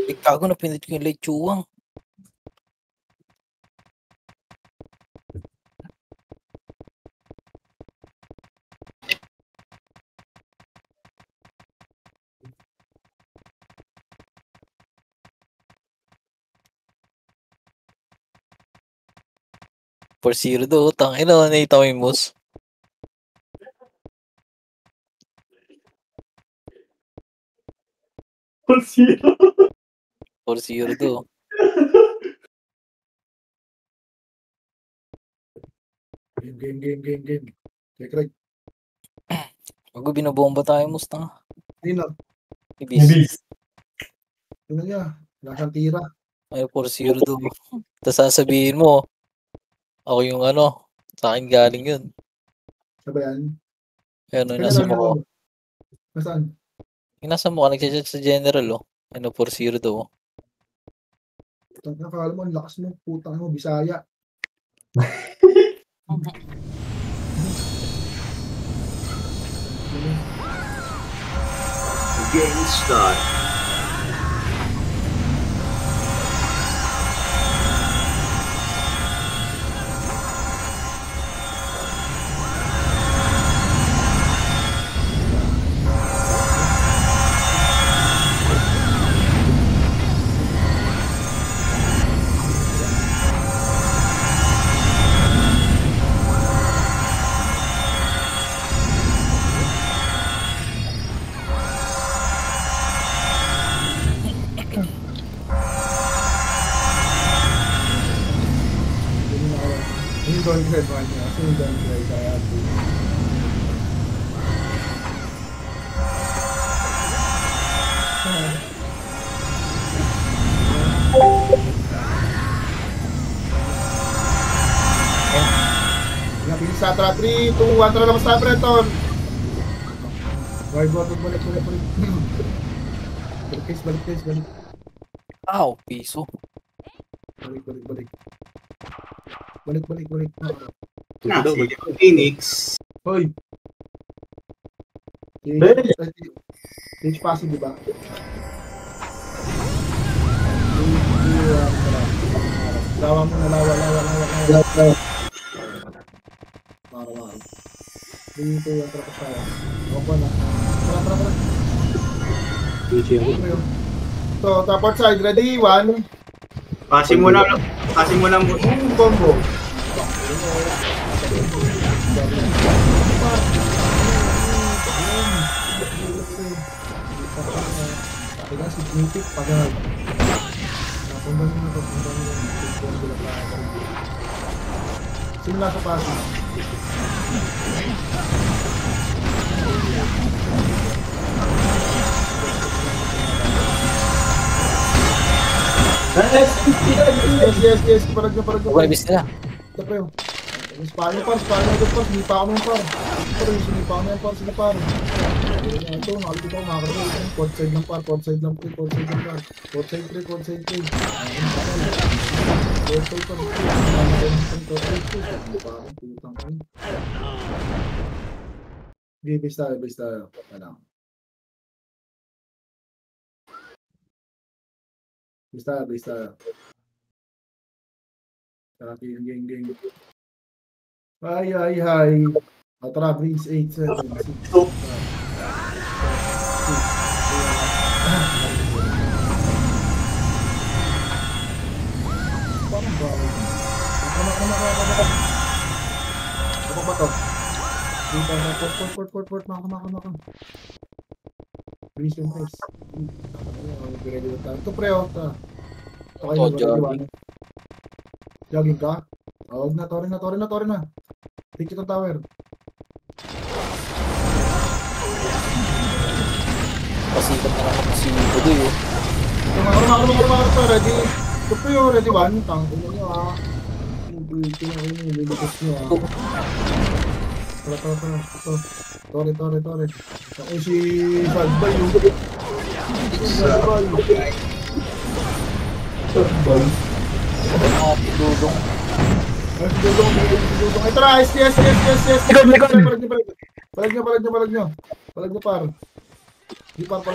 Ikago na pinit ko yung lechuang. For zero do, tangina na itaw yung mouse. For zero. For zero do. Game. Craig. Bago binobomba tayo, mouse na. Nino. Ibis. Ano niya? Lasang tira. Ay, for zero do. Tapos sasabihin mo, ako yung ano, sa akin galing yun. Sabayan. Ayun, nasa mo ko. Nasaan? Yung nasa mo ka, nagsasat sa general, oh. Ano, for zero do. Nakakala mo, ang lakas mo. Putang mo, Bisaya. Game start. Downgrade ba niya? Kasi yung downgrade kaya ito. Napili sa atra 3, 2, 1, tara naman sa Breton. Balik. Balik. Ow, piso. Balik. Na, si Phoenix. Hoy! Stage passing, di ba? Lawa mo na, lawa. Marawan. Dito yung trapas tayo. Opo na. Tara. So, top outside, ready? 1. Passing mo na mo. Combo. Kaya si Snippet pagod. Napunta nyo. Simula sa passing. Yes. Parag na. Uy, bis nila. Ito pa yun. Spano par. Sinipa ako ng par. Sinipa ako ng par. Sige par. Ito, nakalimutan ko makakarating. Court side lang par. Court side lang. Court side 3. Court side 3. Court side par. Base tayo. Ano? Base tayo. Tara, gang. Hi. Tara, Breeze 8, 7, 6, 5. Parang bawal. Ako ba to? Port. Maka. Breeze and Breeze. Ito pre, okay, jogging ka? Huwag na, tore na. Take itong tower. Pasikat na lang ako si Budoy, oh. Kumakaroon, ready. Ito po yung ready 1. Tangko nyo ah. Lilikas nyo ah. Tore. Ako si Sadbay yung... Sadbay. Dudong. Ay, tara, yes. Palag nyo, par. Di par.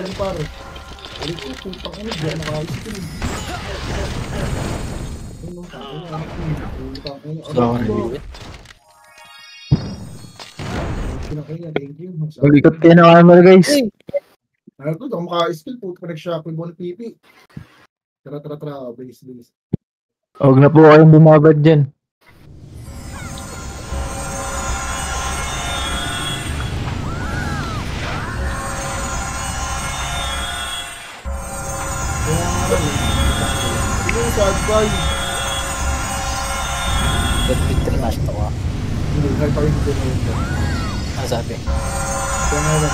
Ulit ko, putang ina, di ako naka-skill. Ano, putang ina. Sorry. Thank you. Mag-ikot kayo ng armor, guys. Ako, ako maka-skill, puto pa nag-shockwave mo ng pipi. Tara, bilis. Huwag na po kayong bumabad dyan. Kaya nga rin. Hindi yung sad boy. Ba't victory match to ka? Hindi, kahit pa rin hindi na yun. Ano sabi? Kaya nga rin.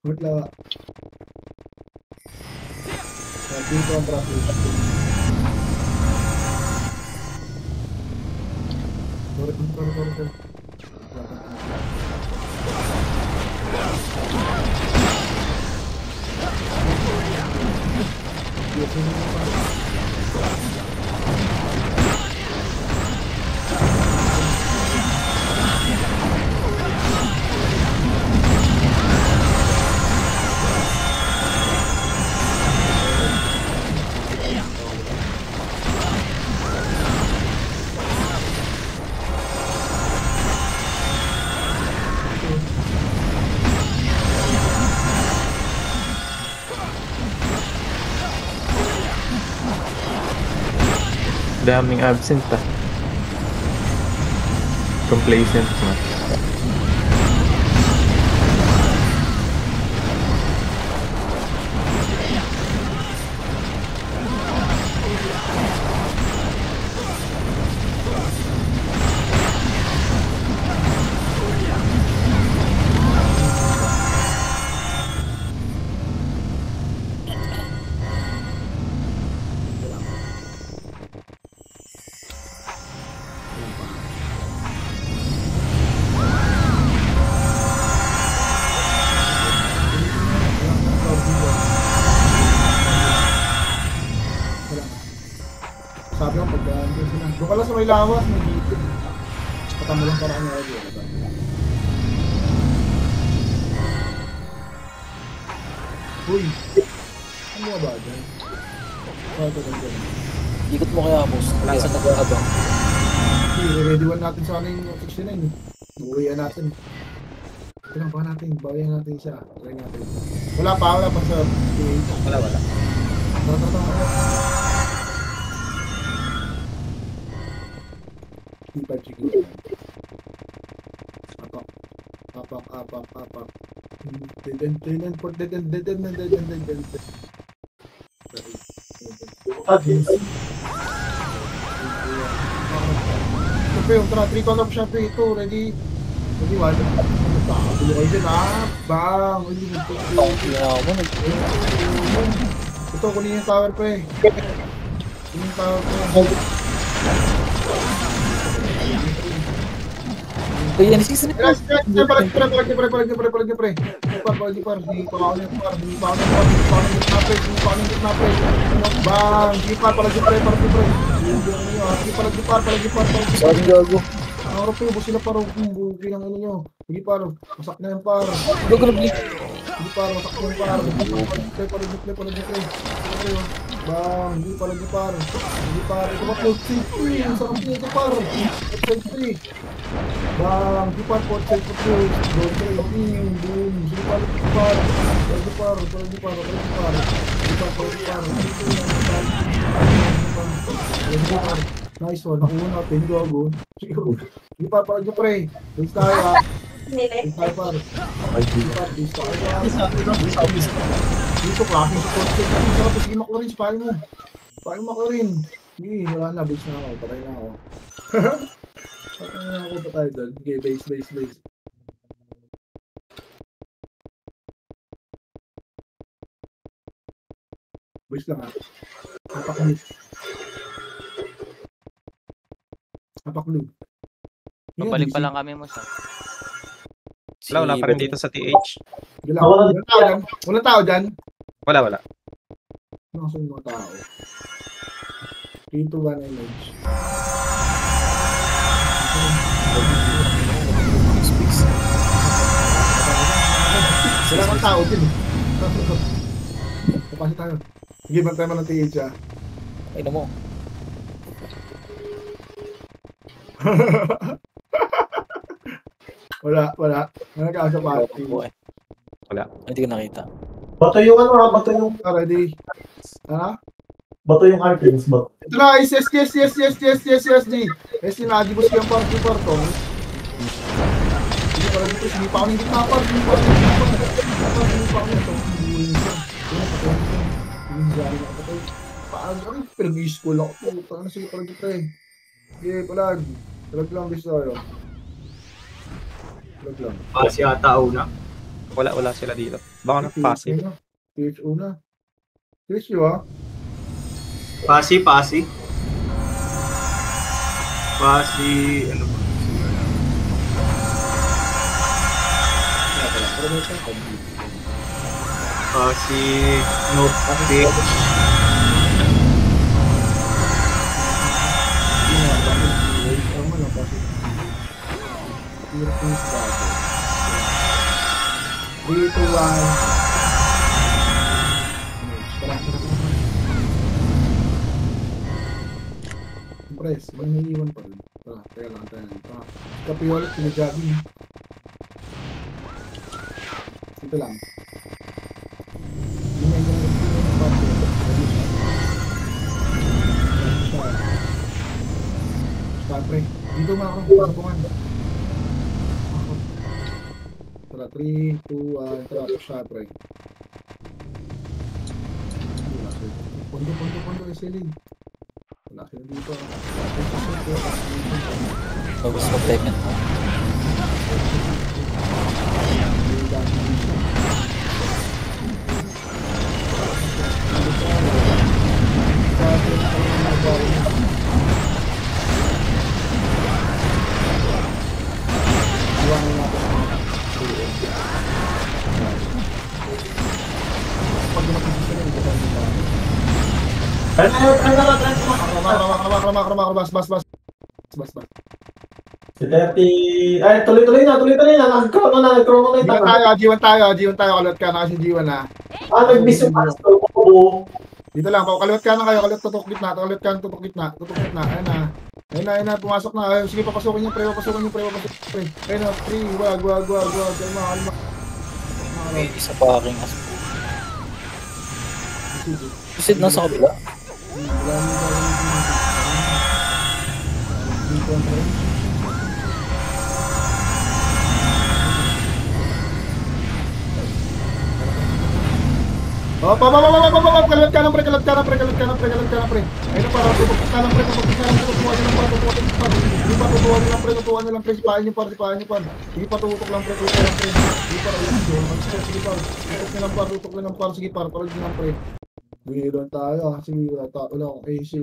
Wait lang. Dito ang traffic. Sorry. Daming absent ah. Complacent na. Sabi ko, pagdaan ko sila. Doon ka lang sa may lawas, may dito. Patama lang paraan nga rin. Uy! Ano nga ba dyan? Ito lang. Ikot mo kaya, boss. Kaya sa nag-aabang. Ready one natin sa ano yung 69 eh. Buuwian natin. Ito lang natin. Bawian natin siya. Try natin. Wala pa sa Wala. Tara. Ipa chicken. Apak. Siyempre, yung 3 column siyempre ito, ready, wala. Tulo kayo dyan, bang! Ito, kunin yung tower pre. Uy, yan, season na. Palag pre. Bang! Gipar, palag pre. Sorry, gago. Ang pe, busi na paro buki ng ano nyo. Gipar, masak na yung par. Gago na blink. Gipar, masak na yung par. Palag pre. Bang! Gipar. Ito ba close safety? Ang sarap niya ito par. Safety. Bang! Gipar, port safety. Boom. Gipar. Nice one. Nakuha natin. Gago. Gipar pala dyan pre. Base tayo par. Base tayo. Dito klaseng support check. Sige makuha rin. Spy mo rin. Sige, wala na. Base na ako. Patay na ako. Patay doon. Okay, base. Base lang Apak-loop. Pabalik pa lang kami mo sa. Wala pa rin dito sa TH. Walang tao dyan? Wala. Nasaan yung mga tao? 3, 2, 1 image. Wala kang tao din. Kapasok tayo. Sige, bantay mo ng TH ah. Ay na mo. Wala. Wala ka sa party. Wala. Hindi ko nakita. Bato yung ano ha, bato yung, Ready? Ha? bato yung Artemis, bato. Ito na, SSD. SSD na, adibos yung party parto. Hindi pa rin ito, hindi pa ako ng gitna par. Hindi pa ako nito. Paano, pinag-i-school ako. Paano sige palag ito eh. Sige, palag. Palag lang gusto tayo. Palag lang. Pasi ata una. Wala sila dito. Baka na-passive. PH una. PH yun ah. Pasi. Pasi, ano ba? Pasi, note, page. Dito lang. Press, may naiiwan pa rin. Teka lang. Kapi ulit, pinag-jogging. Ito lang. Start pre. Dito mga kapabungan. Tara, 3, 2, 1, tara, start pre. Pondo, SLA. Wala sila dito. Bagus mag-payment mo. Bas. Si 30, ay tuloy na, nag-chrono na G1 tayo, kalot ka na kasi G1 na. nag-miss yung pastor ko. Dito lang, kalot ka na kayo, tutok gitna, ayun na, pumasok na, ayun, sige, papasukin niyo, pre. Ayun na, 3, wag, kalma. May isa pa aking as. Isid na sa kabila. Kalat ka na pre. Ayun na, para tupok ka na pre. Tutuan nyo lang pre. Sipahin nyo par. Sige pa, tutok lang pre. Sige pa, tutok nyo lang par. Sige par, parag nyo lang pre. Binilan tayo. Sige, wala akong AC.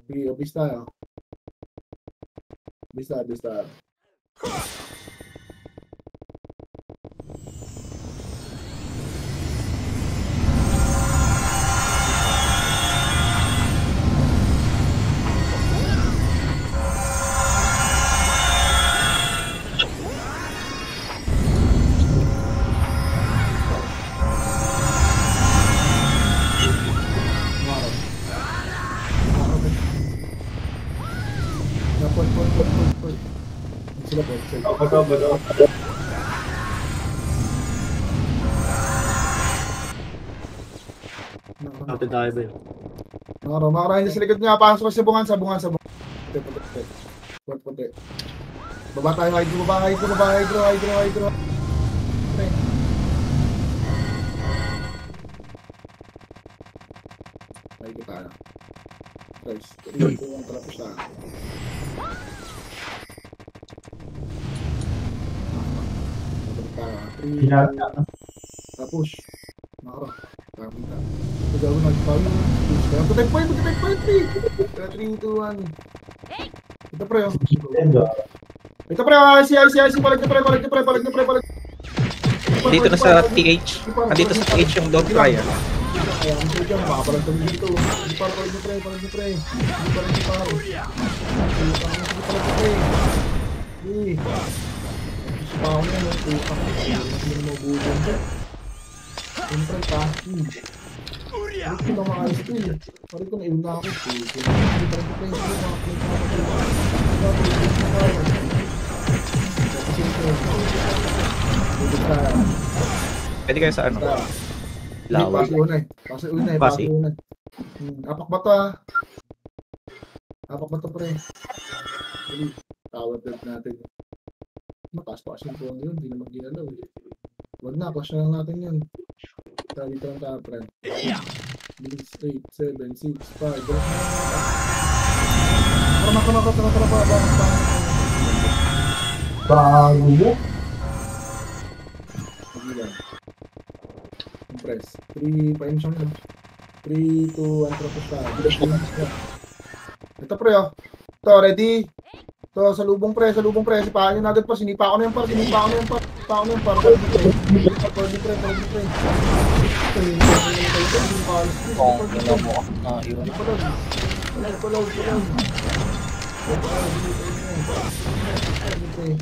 Sige, abis tayo. Abis tayo. Ate tayo ba yun? Makarahin sa likod niya, pasok sa bungan. Puti. Baba tayo, hydro. Hydro tayo. Guys, ito yung trapos na. Tapos, Magkita. Pagawin nagpawi. Protect point. 3, 2, 1. Ito pre. Ito pre, IC, palag na pre. Dito na sa TH. Andito sa TH yung dog fire. Kaya ang sila dyan, makapalag kami dito. Hindi para palag na pre. Hindi para na paro. Sige, palag na pre. pa ako na yun. Putang ina. Hindi mo mabubuhan ka. Siyempre, packing. Bakit ko lang maka-skill? Bakit ko na-iwan na ako? Hindi pa rin ko pa yung skill. Pwede kayo sa ano? Lawak. Pasi unay. Apak ba to ah? Apak ba to pre? Tawad natin. Mataas pa kasi yung phone yun, hindi naman ginalaw eh. Wag na, clash na lang natin yun. Dito lang tayo, friend. 8, 7, 6, 5. Tara. Bago mo. Pagilan. Compress. 3, pa-in siya na. 3, 2, 1, tapos tayo. Ito pre oh. Ito, ready? Ito, salubong pre. Sipahan nyo na agad pa. Sinipa ko na yung par. Pwede pre.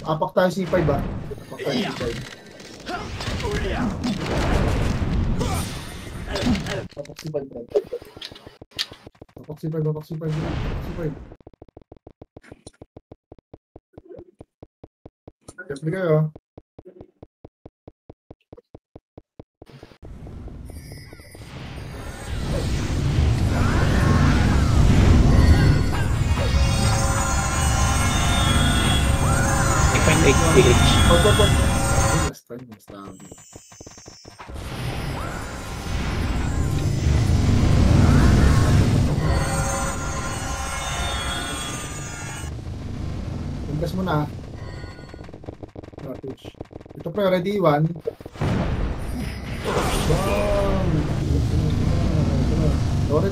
Apak tayo C5 ba? Apak C5 bro. Apak C5. Kasi kayo. Last time. Tingkas mo na. Cartouche. Ito pre, ready? 1.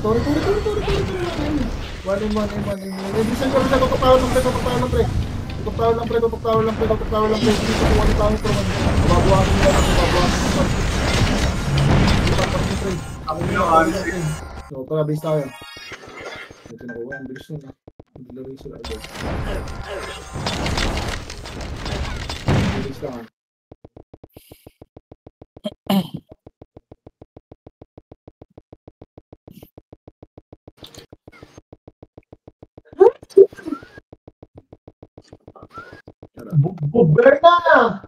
Tori. 1 in 1. Ready sa gawin na tutuptawan lang pre. Tutuptawan lang pre. Hindi ko kuha ni tao pro man. Babawasan nila. Ako na kami. So, tara, base tayo. Ito na kuha. Ang bilis nun ha. Hindi lang sila agad. Bilis lang ha. Buberna!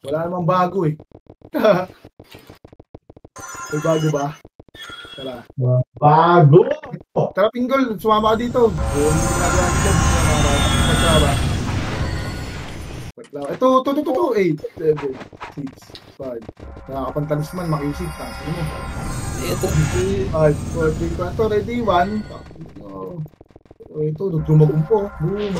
Wala namang bago eh. May bago ba? Tara. Bago! Tara Pinggol, sumama ka dito. Paglawa. Ito. 8, 7, 6, 5. Nakakapantalisman, makisip. Ito. 5, 4, 3, 4. Ito, ready? 1. Ito, dumagumpo. Boom.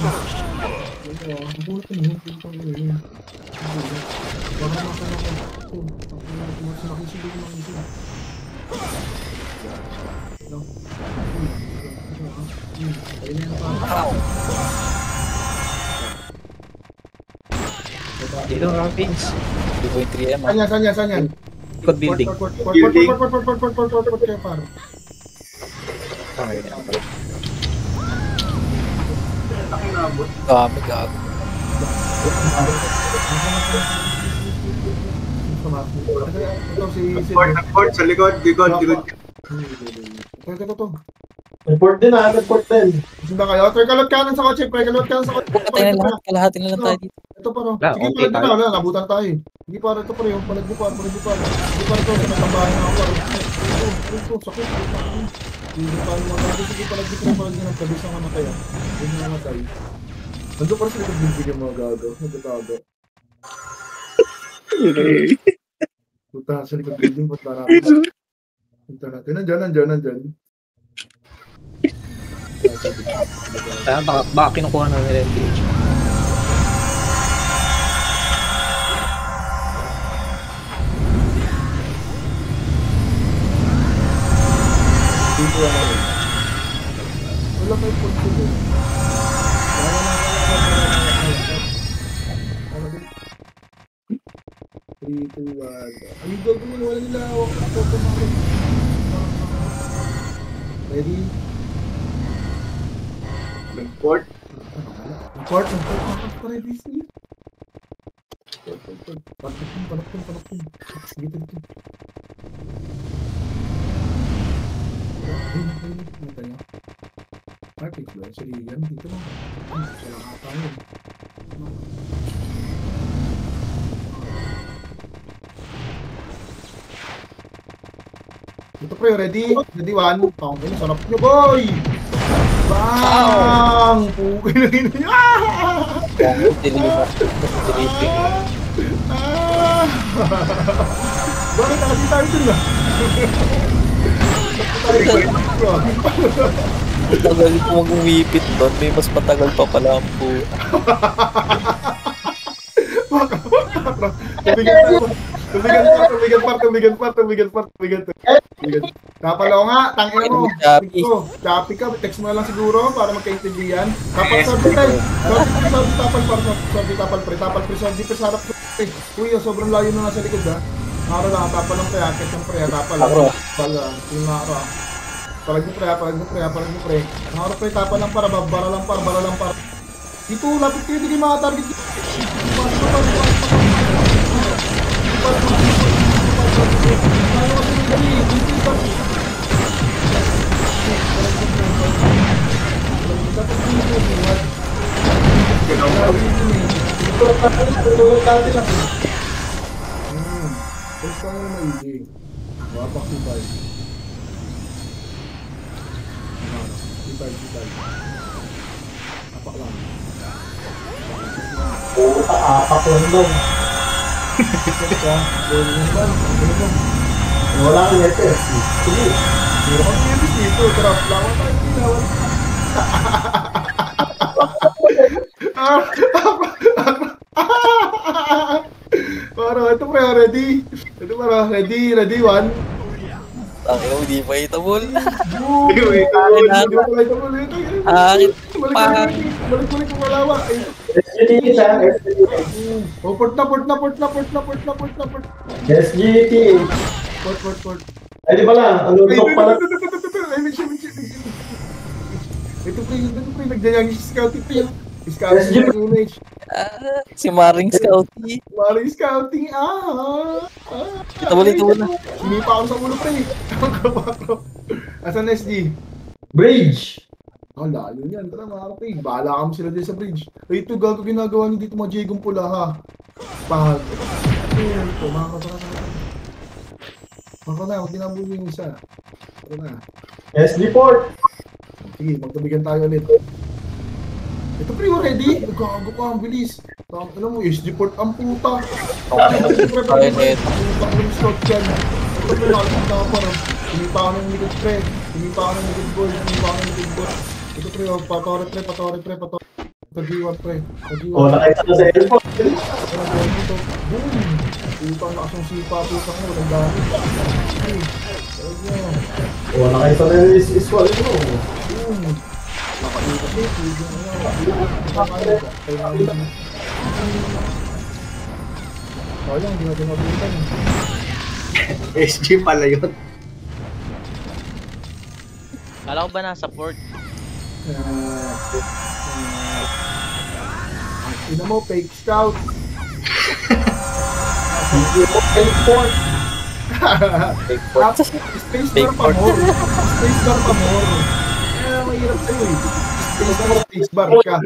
Dito ang rampage. 2.3M. Saan yan? Code building. Port. Okay, Dami gago. Ito si Nag-port sa likod. Ito. Report din ah, report din. Sunda kayo. Kalot kanan sa kotse. Patay na lahat. Kalahati na lang tayo dito. Ito pa ro. Ah, Sige, okay, palag na. Nabutan tayo. Sige para ito pa rin. Palag bupar. Hindi pa ito. Natambahan na ako. Ito. Sakit. Hindi pa rin mga. Sige, palag na. Kabis ang namatay. Hindi na namatay. Nandun pa rin sila nagbibigyan yung mga gago. Nagtatago. Punta sa likod building. Punta natin. Nandyan. Baka kinukuha na nila yung page. Dito lang ako. Wala kayo punto mo. Wala. 3, 2, 1. Ayun gagawin. Wala nila hawak na photo mo. Ready? Nag-port. Report. Ready, see? Panakpun. Sige, dito. Arctic ba? Actually, yan dito na. Wala ka tayo. Ito pre, ready? Ready one? Tangin, sarap nyo boy! Bang! Pugay na rin nyo! Bakit nakasi tayo dun na? Matagal po mag-umipit doon. May mas matagal pa pala ang po. Tubigan par. Kapal ako nga, tangin mo. Copy ka, text mo na lang siguro para magkaintindihan. Kapal sorry tapal pre, sarap pre. Uy, sobrang layo na nasa likod ha. Naro lang, tapal lang pre, akit ng pre, tapal lang. Yung naro. Palag mo pre. Naro pre, tapal lang para, bara lang para. Dito, lapit kayo, hindi mga target. Terus kamu maigi. Wapak si Pai. Si Pai. Apak lang. Apak lang dong. Wala kang netes. Sige. Meron kang netes dito. Trap lang. Wala tayong tinawag. Para ito pre, ready? Ito para, ready one. Tangin mo, hindi pa itabol. Balik kung malawa. Oh, port na. SGT. Port. Ay, di pala. Ano pala? Ito pre, nagdayang scouting pre. Scouting image. Si Maring Scouty. Maring scouting, Itabol na. Sinipa ako sa ulo pre. Asan SD? Bridge. Layo yan. Tara mga kapay. Bahala kami sila din sa bridge. Ay, ito gago ginagawa niyo dito mga jigong pula ha. Pag. Ito, makakatara. Maka na, huwag ginabuli yung isa. Tara na. SD port. Sige, magtabigan tayo ulit. Ito pre, ready? Nagkakago ka, ang bilis. Alam mo, SD port ang puta. Tayo net. Putang yung slot dyan. Ito pre, nakalimutan na parang. Sinipa ako ng likod pre. Sinipa ako ng likod boy. Ito pre, patore pre. Pag-iwan pre. O, nakita na sa airport. Boom! Putang nakasang sipa, putang mo. Walang dami. O, nakita na yung iswal mo. Boom! Sayang, hindi natin mabulitan. SG pala yun. Kala ko ba nasa port? Ina mo, fake scout. Fake port. Space bar pa more. Mahirap sa'yo eh. Space bar ka.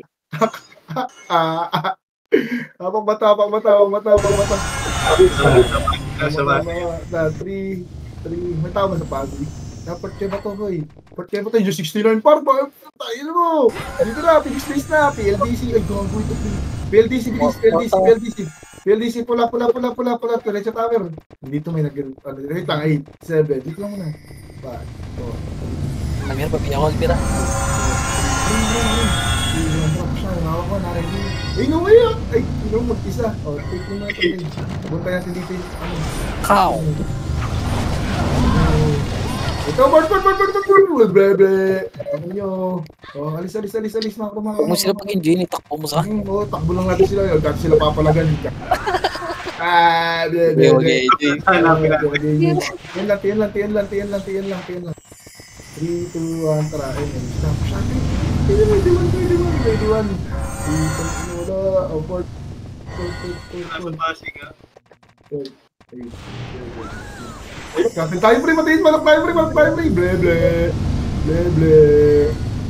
Apang mata. Nasa ba? 3. May tao ba sa pagi? Dapat kayo ba ito, hoy? Dapat kayo ba ito? Yung 69 par ba? Tayo mo! Dito na, big space na. PLDC. Ay, gago ito. PLDC, bilis. PLDC, pula. Diretso tower. Dito may wait lang, 8, 7. Dito lang muna. 5, 4. Amir, papiya ko, Alpira. Ay, no way ah! Ay, mag-isa. O, take mo na ito. Punta natin dito yung Cow! Ito, bird! Bebe! Ano nyo? O, alis, mga kumakaw. Huwag mo sila pag-enjoy, itakbo mo sa akin. Oo, takbo lang natin sila. Huwag natin sila papalagan. Bebe! Tiyan lang. 3, 2, 1, tara. Ayun, stop. Shotty. 21. Wala. Port. Nasa Pasig ah. Kapit tayo pre, matayin, malak tayo pre, ble ble, ble ble,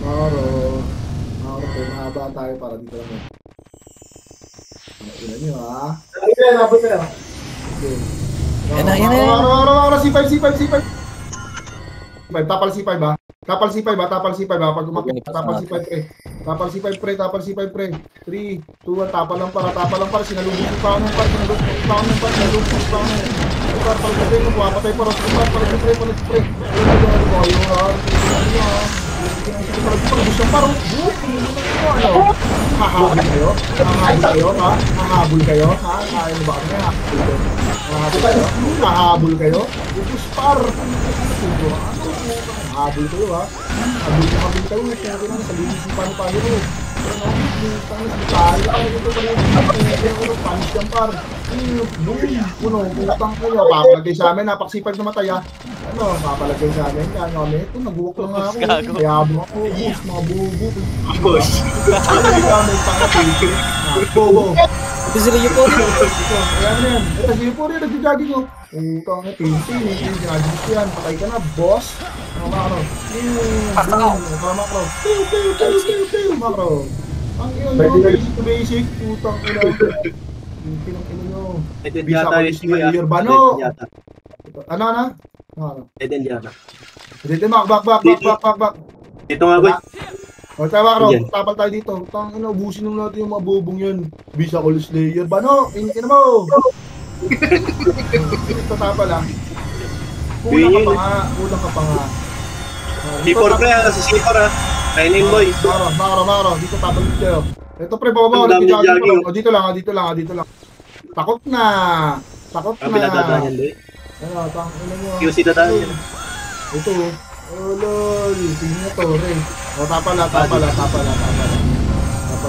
maro, pre, mahaba tayo para dito lang yan. Tignan nyo ha. Nabot na. Okay. Yan na. Maro, C5. Tapal C5 ba? Tapal C5 ba? Pag umakit, tapal C5 pre. Tapal C5 pre. 3, 2, 1, tapal lang para. Sinalubog yung pa ng par. Para mapatay para sa par. Pre. Hahabol kayo? Kaya mo ba kami? Hahabol kayo? Ubus par. Hahabol kayo ha? Habol kayo. Kaya ko lang sa linis yung paano mo. Panis yan par. Putang kayo. Papalagay sa amin. Napaksipag na matay ha. Papalagay sa amin. Kaya kami. Ito, nag-walk lang ako. Kaya mo ako. Ubus, mga bubo. Boss. Bobo. Ito sila yung po. Ayan na yan. Ito si Euphoria, nag-jogging o. Utang na tintin. Ginagin ko yan. Patay ka na, boss. Makro. Makro. Makro. Ang ino nyo, basic to basic. Utang ina. Pinang ino nyo. Eden Bisa yata ko yung si Mayor Bano. Ano? Eden yata. Dito, back. Dito nga boy. O, tawa Makro. Diyan. Tapal tayo dito. Utang ina, ubusin nung natin yung mga bubong yun. Bisa ko Slayer Bano. Ina mo. Ito tapal ah. Kulang ka pa nga. C4 pre ha, kasi C4 ha. Kainin boy. Maro. Dito tapal dito. Ito pre, baba. Dito lang. Takot na. Ang pinadadaan yan boy. Tang ina nyo. QC dadaan yan. Ito. Oh lol. Tingin nyo to, re. O, tapal.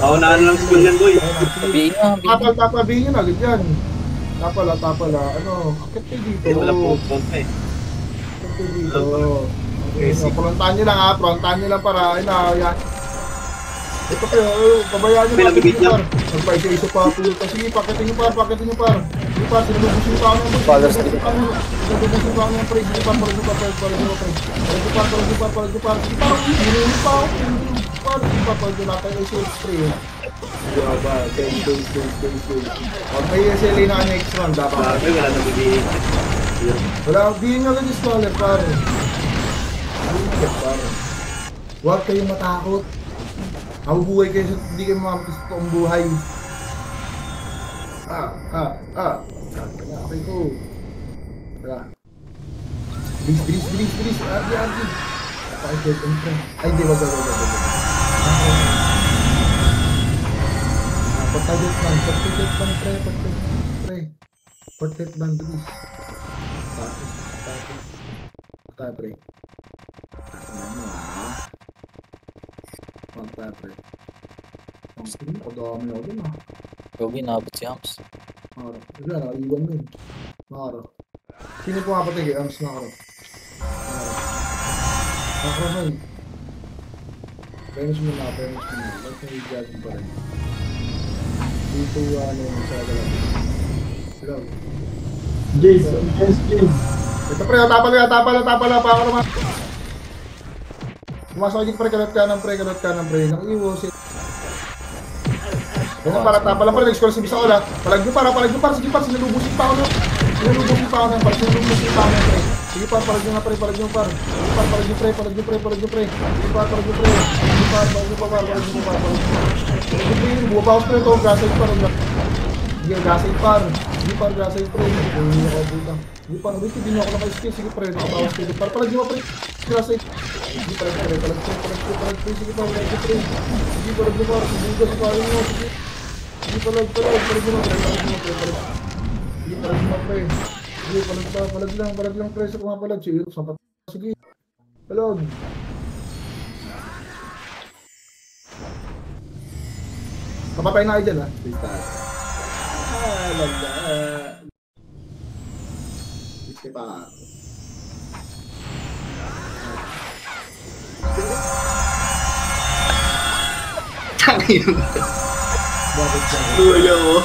Paunahan lang school yan boy. Tapal, bingin nyo na, ganyan. Tapal. Ano, akit kayo dito. Wala po pompa eh. Akit kayo dito. Okay, so, frontahan nyo lang ha. Para, yan. Ito kayo, pabayaan nyo natin yung par. Nagpa-isa pa po. Sige, pakitin nyo par. Sige par, sinulubos yung tao naman. Sinulubos yung tao naman, pre. Sige par. Sige par. Sige natin ay safe, pre. Diba, days. Huwag may SLA na next round, dapat. Wala na bigay. Di nga lang yung scholar, pare. Huwag kayong matakot. Mabubuhay kayo, hindi kayo mamatis ito ang buhay. Okay ko. Bilis. Ardi. Ay, di, wag. Pagkaget man, pre. Portrait man, bilis. Tayo, pre. Pre. Ang screen, kadami ako dun ah. Gawin, nabot si Hams. Maro. Wala, nakaiwan yun. Maro. Sino pumapatay kay Arms, Maro? Maro man. Finish mo na. Ba't may jogging pa rin? Dito yung sa galang. Hello. Jace. Ito pre, tapal. Baka naman. Pumasok dito pre, kalot kanan pre. Nang-iwas eh. Yan para tapal lang pre, nag-score si Bisa ko na. Palag nyo par. Sige par, sinubusin pa ako ng par. Sige par, palag nyo par. Sige par, palag nyo pre. Bumabawas pre ito, gasay par. Sige, gasay par. Sige par, wait, hindi nyo ako naka-skill. Sige pre, nakabawas pre. Palag nyo pre. Gasay. Sige par, sige par. Sige palag nyo par. Sige palag nyo. Sige palag nyo pre. Sige, palag lang pre sa kumapalag. Sige, palag. Kapapay na kayo dyan ha. Please tayo. Lala. Ito pa. Luya ko.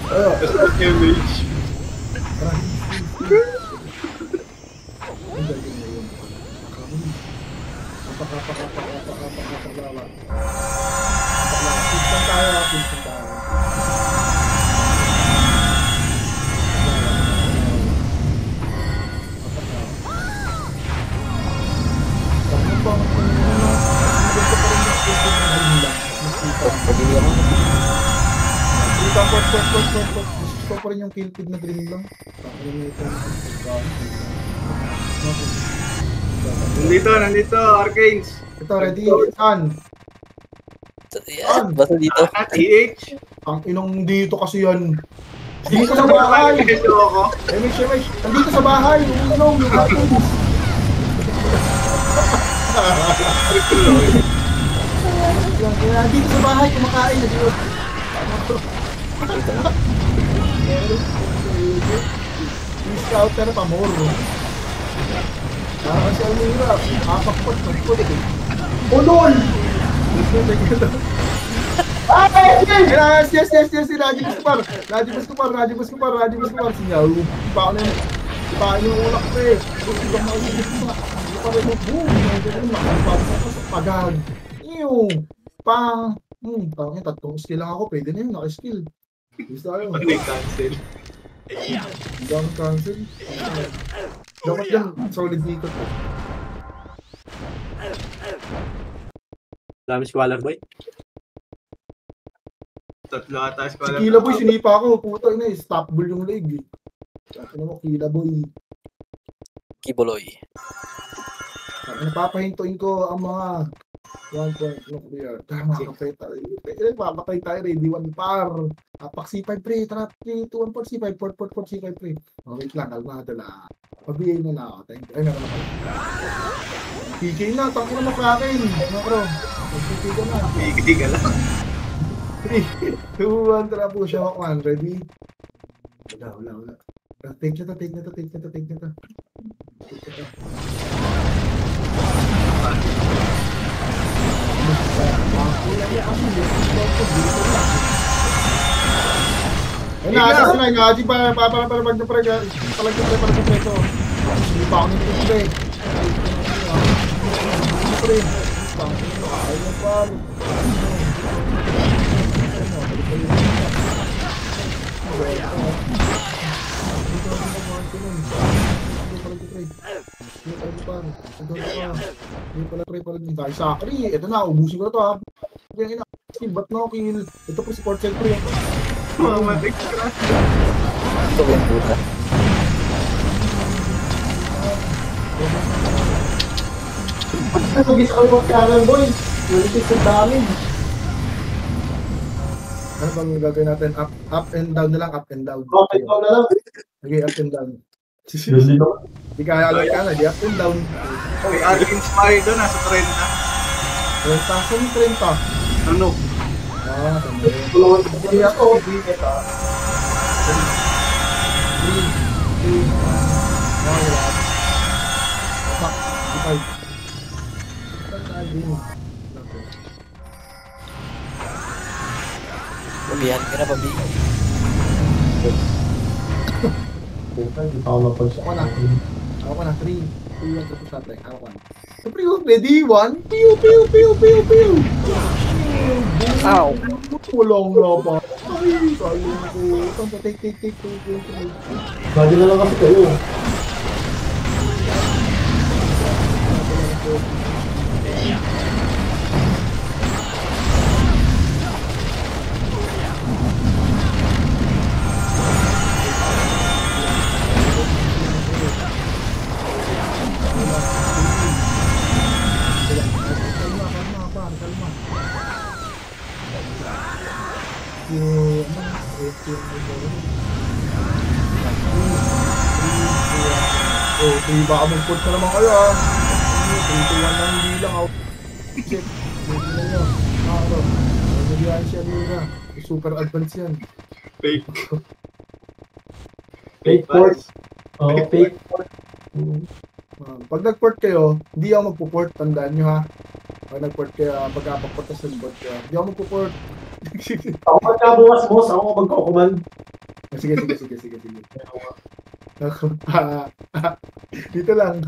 Tapos mag-MH. Ang galing na yun. Kapag-lawan. Pilsan tayo. Gusto ko rin yung kill feed na green lang. Nandito, Arcanes. Ito, ready? Saan? Yan, basta dito. TH. Ang inong dito kasi yan. Dito sa bahay! Ito ako. MH, nandito sa bahay! Yung inong, yung atos! Nandito sa bahay, kumakain na dito. Yung scouter pa, moro. Kasi ang hirap. Apakpot, magpot. Unol! Yes, Raji Buscupar. Sinyaw. Ipa ko na yun. Ipain yung ulak ko eh. Ibang makikita mo. Ipa rin mo. Boom! Nakapapasa ka sa pagag. Iyong. Pang. Parang yung tatlong skill lang ako. Pwede na yun. Naka-skill. Gusto tayo. Pag nag-cancel. Hindi ako cancel. Dapat yan. Solid dito po. Dami squaller boy. Tatlo ata Si squaller. Kila Boy, sinipa ko. Puta na eh. Stop bull yung leg eh. Sabi mo, Kila Boy. Kibuloy. Napapahintuin ko ang mga 1 point nuclear. Tama ka, Peta. Papatay tayo, ready 1 par. Apak C5 pre, tara, 3, 2, 1 par C5, port C5 pre. Wait lang, kalmado lang. Pabigay na lang ako. Thank you. Ay, meron ako. PK na, tangko na makakin. Makro, PK ko na. Higay ka lang. 3, 2, 1, tara po siya. 1, ready? Wala. Take na to. Ay, nasa na, ngaji para magpapreto. Hindi pa ako nito pre. Pre. Ay, na pa. Dahil sa akin, ito na, ubusin ko na to ha. Ba't na ako kill? Ito po si Port Center. Matik ka. Ito yung puta. Nagis ako yung cannon boy. Nalitis yung damage. Ano bang gagawin natin? Up and down na lang, up and down. Okay, ikaw na lang. Okay, up and down. Dito. Di kaya alam ka na, di up and down. May Arcanes Spire doon, nasa 30. 30. Ano? Sandali. Tulungan ko din ako. Dito. 3, 2, 1. Wala. Apak, 55. Pabihan ka na, pabi. Puta, hindi pa ako napagsa. Ako na, 3, 2, 1, tapos natin. Ako na. Siyempre, ready, 1, pew. Ow! Walang laba. Ay, sayang ko. Take. Badi na lang kasi kayo. Kalma. Oh, baka mag-port ka naman kayo ah. 3-2-1 lang, hindi lang out. Shit, hindi na nyo. Nagyahan siya nila. Super advanced yan. Fake. Fake port. Oo, fake port. Pag nag-port kayo, hindi ako magpo-port. Tandaan nyo ha. Pag nag-port kayo, pagka-port sa bot kayo, hindi ako magpo-port. Ako magkabukas boss, ako magkukuman. Sige. Dito lang.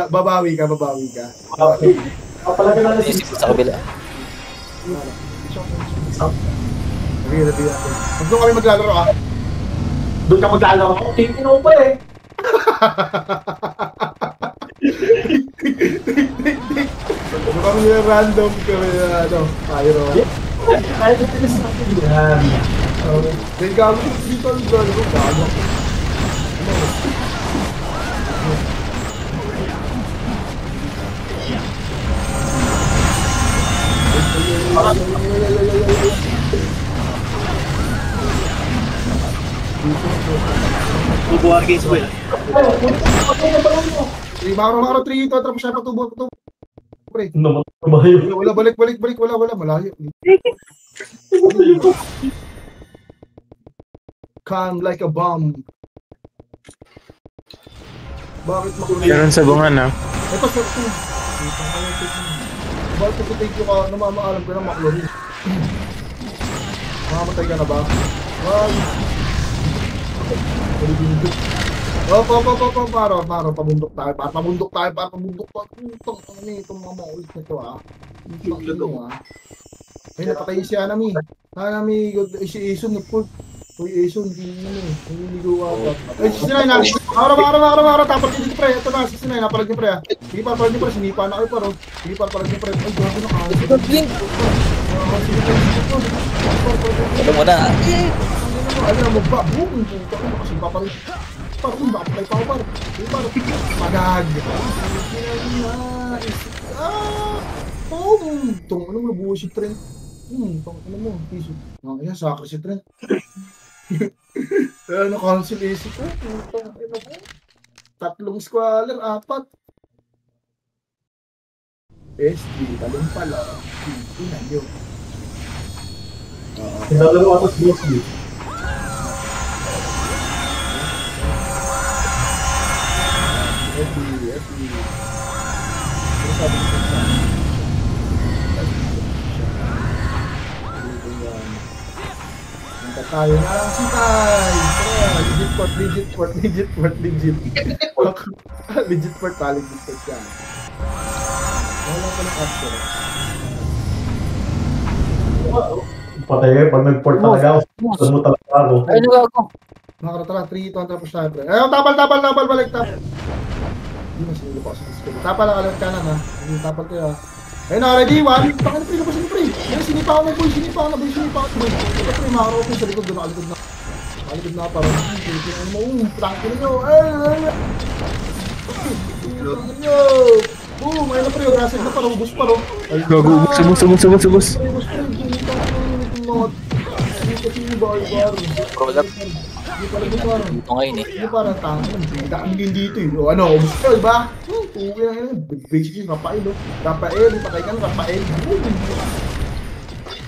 Babawi ka. Kapalaga na lang Isip sa kabila. Sige, natin. Huwag doon kami maglalaro ah. Doon ka maglalaro ako. Tingin pa eh. Huwag kami yung random kami na pyro. Kahit na tinis natin yan. Then gago dito ang gago. Gago. Tubo against mo yan. Maro 3 ito. Tapos siya patubo. Pre. Namayo. Wala, balik. Wala, malayo. Calm like a bomb. Bakit makulit? Meron sa bungan, ha? Ito, bakit ito take you ka, namamaalam ka na maklorin? Mamamatay ka na ba? Wag! Paro, pabundok tayo. Itong mga maulit na ito, ah. Ay, napatay si Anami. Anami, si Asun, nagpult. Uy, Asun, hindi naman eh. Naliligo ata. Ay, 69 na. Mara, tapos dito pre. Ito na, 69, napalag niyo pre ah. Sige pa, palag niyo pre. Sinipa na kayo paro. Sige pa, palag niyo pre. Ay, grabe na kayo. Ano mo na? Ano na, magba-boom. Kasi pa rin. Parang, nakapatay pa ako paro. Sige paro. Magag. Tong, ano mo, nabuhay si Trent. Ano mo, piso. Ayan, sakri si Trent. Ano, council isip ko. Tatlong squaller, 4. SD, talong pala. Tingnan yun. Pinalaro ako sa BSB. SD. Ano sabi ko sa tayo na si Tay. Legit port. Legit port yan. Wala pa ng after. Patay kayo, pag nag-port talaga ako, saan mo talaga ako. Ay, nagago. Makakatala, 3 ito ang tapos tayo, pre. Ayaw, tapal, balik. Hindi na sinilo pa sa disco. Tapal lang kalang kanan, ha. Hindi tapal kayo, ha. Ayun na, ready, 1. Pakita, pre, labas niyo, pre. Ayun, sinipa ako ng boy. Sinipa ako. Ito, pre, makakaraw ko sa likod. Doon, nakalikod na. Nakalikod na, parang. Ano mo, prangkin nyo. Boom, ayun na, pre. Aggressive na, parang ubus, parang. Gago, subos. Dito ngayon eh. Hindi parang tangan. Daan din dito eh. O ano, ubus ka, diba? Uwi na yun. Basically, Rafael, oh. Rafael, patay ka na, Rafael.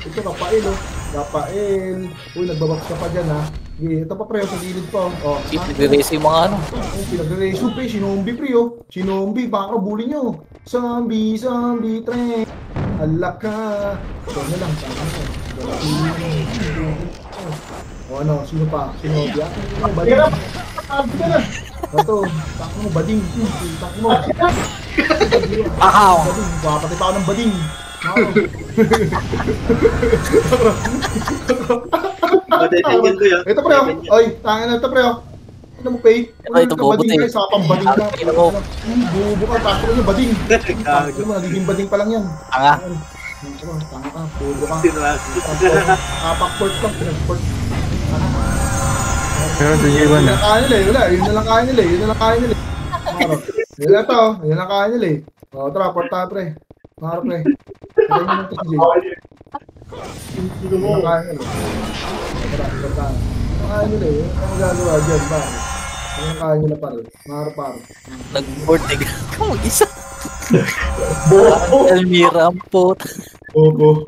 Ito, Rafael, oh. Rafael. Uy, nagbabox ka pa dyan, ha. Ito pa, pre, sa gilid pa, oh. Si nagre-race yung mga ano. Pinagre-race yung pre, sinombi, pre, oh. Sinombi, baka bully nyo. Zombie, train. Alak ka. Ito na lang, tangan ko. O ano, sino pa? Sinobia? Bading. Ito, tangan mo, bading. Tangan mo. Ahaw! Bading, wapatay pa ako ng bading. Matatingin ko yan. Ito pre, oy, tangan na ito pre. Ano mo pay? Ito bobo bading sa pambading na. Ito mo. Bubo ka, tapos mo bading. Ano mo, nagiging bading pa lang yan. Tanga. Tanga ka, bubo ka. Tinras. Pakport lang, pinagport. Meron sa J1, ha? Yun na lang kaya nila eh. Yun na to, yun lang kaya nila eh. O, tara, porta pre. Maro pre. Kaya nyo ito si Jay. Yun lang kaya nila. Tara, porta. Yun kaya nila eh. Ano magagawa dyan ba? Yun lang kaya nila pare. Maro. Nag-board eh. Ka mag-isa. Bobo! Elmira ang pot. Bobo.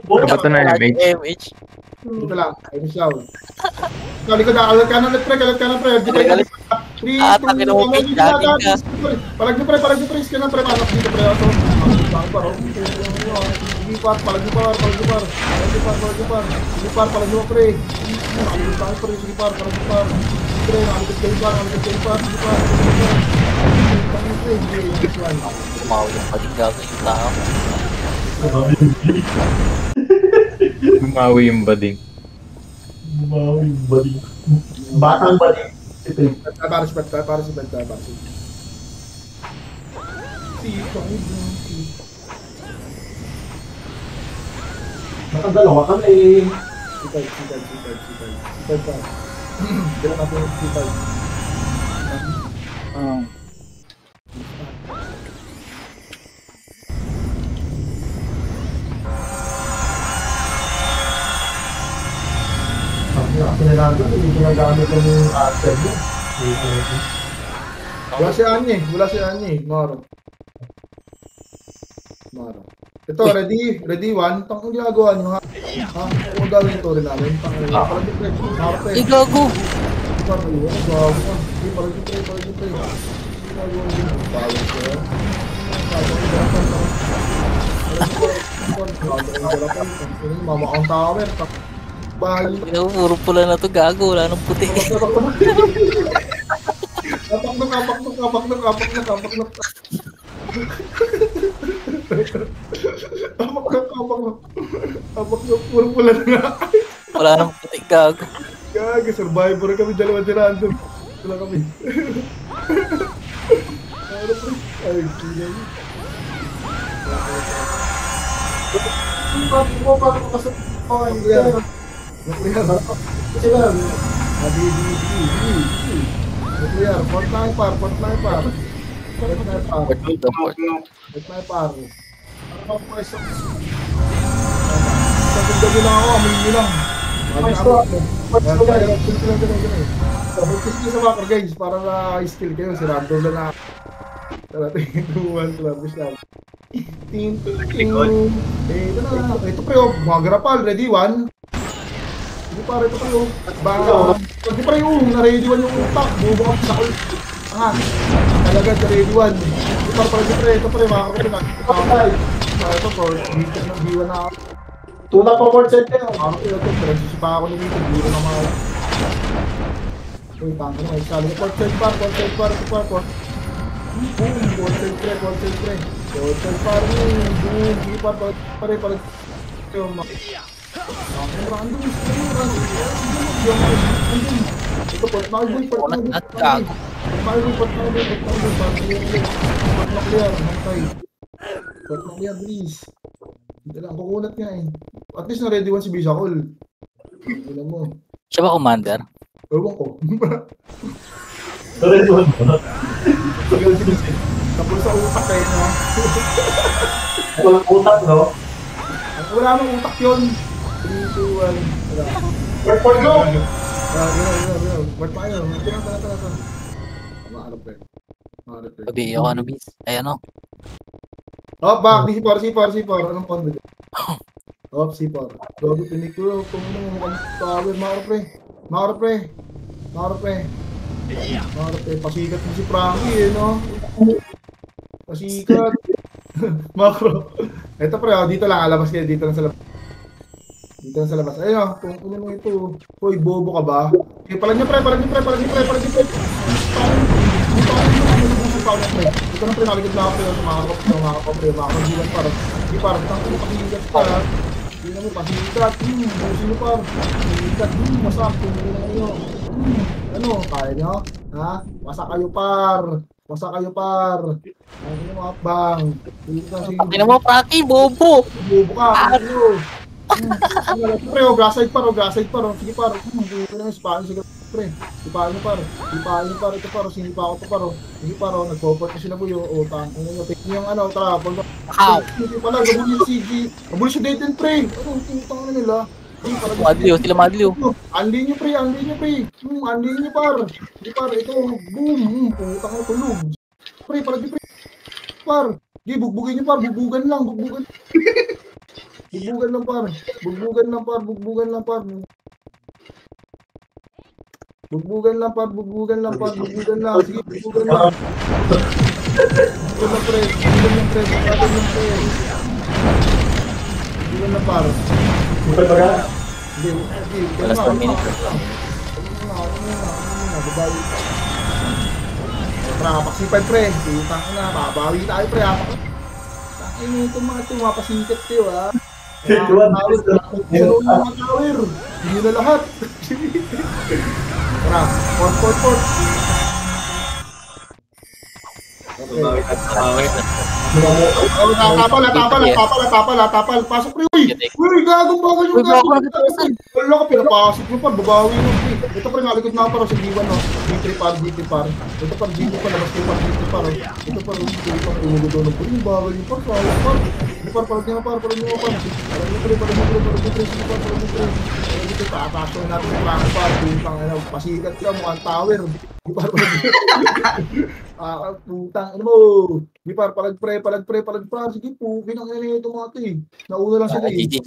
Dapat na MH. Dito lang, ay misaw. Likod na, kalat ka na pre. Dito kayo. Atake na mo, Pete, laging ka. Palag nyo pre, scan na pre. Panak dito pre. Ito. Bakit pa ro? Sige par, palag nyo par. Palag nyo pre. Nakalikod tayo par. Sige par. Sige par. Pre, nakalikod kayo par. Sige par. Tumawi yung paling gagawin yung tao. Bumawi yung bading. Bumawi, bali. Batang bali. Ito yung Para si Bed. nakadalawa kami. Si Bed par. Kailan natin si Bed. Pinalago, hindi ginagamit yung asset mo. Wala si Anye. Maro. Ito, ready one. Tang ginagawa nyo ha. Kung gawin ito rin namin. Parang different. Maro Ay, gago! Parang different. Mama ang tower. Bahay. Puro pula na to, gago. Wala nang puti. Kapak na, puro pula na nga. Wala nang puti, gago. Gagi, survivor kami, dalawa di random. Wala kami. Ay, kilay. Nuclear, Fortnite par. Sabi lang ako, amin nyo lang. Sa backer guys, para na-skill kayo, si Random na na. Tara, tingin 2-1, labis lang. Ito na. Ito pre, mga garapal, ready 1. Hindi pare, ito pre, hindi pre, na-ready 1 yung utak. Bubo ka sa ulit. Talaga, na-ready 1. Ito pre, mga kapatid. Ito po, dito ng diwa na ako. Tuna pa 4 cent Ako ito, nagsisipa ako ni Vito, dito na mga... Uy, tangin na, sabi ko, content par. Boom, content pre. Content par, boom, ipar, pare. Random. Ito po, nakiboy, Port-Nuclear, please. Hindi lang, kukunat nga eh. At least na-ready 1 si Bisakol. Alam mo. Siya ba commander? Ewan ko. Sorry, doon ba? Tapos sa utak kayo, no? Walang utak, no? Wala namang utak yun. 3, 2, 1. Wala. Port go! Word pa kayo. Tara. Maharap eh. Sabi ako ano, bis. Ay, ano? Oh, back. C4. Anong pondo dyan? Oh, C4. Gago, pinik ko. Kung ano mo mukhang tower. Maharap pre. Pasikat mo si Frankie eh, no? Pasikat. Macro. Ito pre, dito lang. Alabas kayo. Dito lang sa labas. Ayun, kung ano mo ito. Hoy, bobo ka ba? Okay, palag niyo pre. Ito na pre, naligid na ako pre. Makakap pre. Makakagilan para. Hindi para, tanto mo pakigat pa. Hindi na mo pasikat. Busin mo pa. Pasikat. Masak. Tingin na kayo. Ano, kaya nyo? Ha? Masak kayo par. Ano yung mga bang? Pagin mo, Praki, bobo! Bobo ka. Ano? Pre, grasside par. Sige par. Buko na yung Spanish. Sige pre. Ipahan nyo par. Ito par. Sinipa ako to par. Sige par. Nagpoport na sila buyo. Utang. Yung ano, tara. Hindi pala. Gabuli yung CG. Gabuli si Dayton pre. Ano? Utang na nila. Sila madliw. Unli nyo pre. Unli nyo par. Sige par. Ito. Boom. Utang na tulog. Pre, para di pre. Par. Di, bugbugin nyo par. Bugbugan lang par. Bugbugan lang par. Sige, bugbugan lang. Bugbugan lang par. Super baga. Wala sa minute. Babawi. Pre, kapasipan pre. Putang na, babawi tayo pre. Tangin mo itong mga ito, mapasikat kayo ha. Mga tower. Hindi na lahat. Tara, port. Tapal. Pasok pre, uy! Uy, gagong bagal yung gagong. Wala ka, pinapasok mo pa, babawi mo. Ito pre, nalikod na pa rin sa D1, no? D3 par. Ito pa, G2 pa, labas ko pa, D3 par. Ito pa, umugudo ng pre, bagal yung par, sayang par. Hindi par, parang nyo par. Parang mo pre. Dito, tatasyon natin yung lang par. Pasikat ka, mukhang tower. Di par. Putang, ano mo? Di par, palag pre. Sige po, pinangin na ito mga ito eh. Nauna lang sila eh. GG.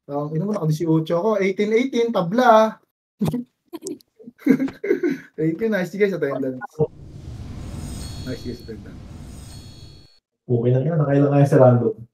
Ino mo, naka-18 ako. 18, tabla. Thank you, nice guys, attendance. Okay na yan, nakailan kaya si Rando.